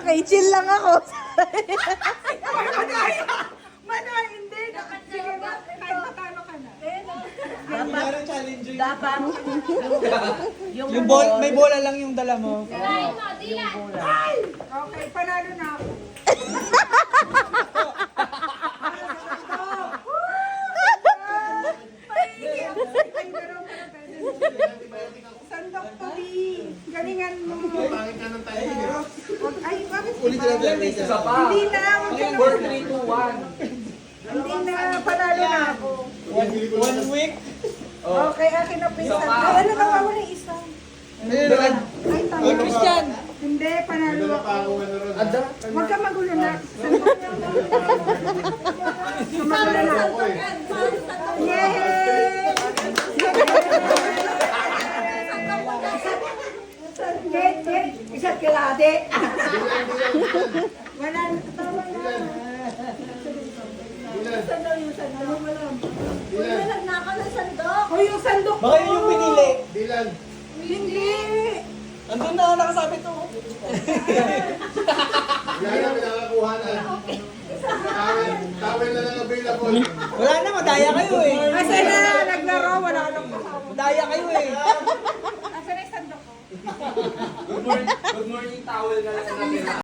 okay. Chill lang ako. Manay, hindi. Sige ba? Kahit matalo ka na. Dapat. Yung ball, may bola lang yung dala mo. Okay, panalo na ako. Sandok to be. Galingan mo. Pangit ka ng tayo. Ay, bakit? Ulit na lang. Isa pa. Hindi na. Huwag ka na. 4, 3, 2, 1. Hindi na. Panalo na ako. 1 week. Okay, akin na pinsan. Isa pa. Ay, ano nawawala yung isa? Ay, tama. Christian. Hindi, panalo ako. Ada. Huwag ka magulo na. Sandok niya ako. Magulo na. Yay! Isa't kilade. Wala na. Tama na. Hoy, yung sandok Baka yun yung pinili. Dilan. Hindi. Andun na, nakasabit to. Yan na pinakakuha na. Tawel na lang available. Wala na, madaya kayo eh. Kasi na naglaro, wala nang kasama. Madaya kayo eh. Asa na yung sandok ko? Good morning, towel na lang.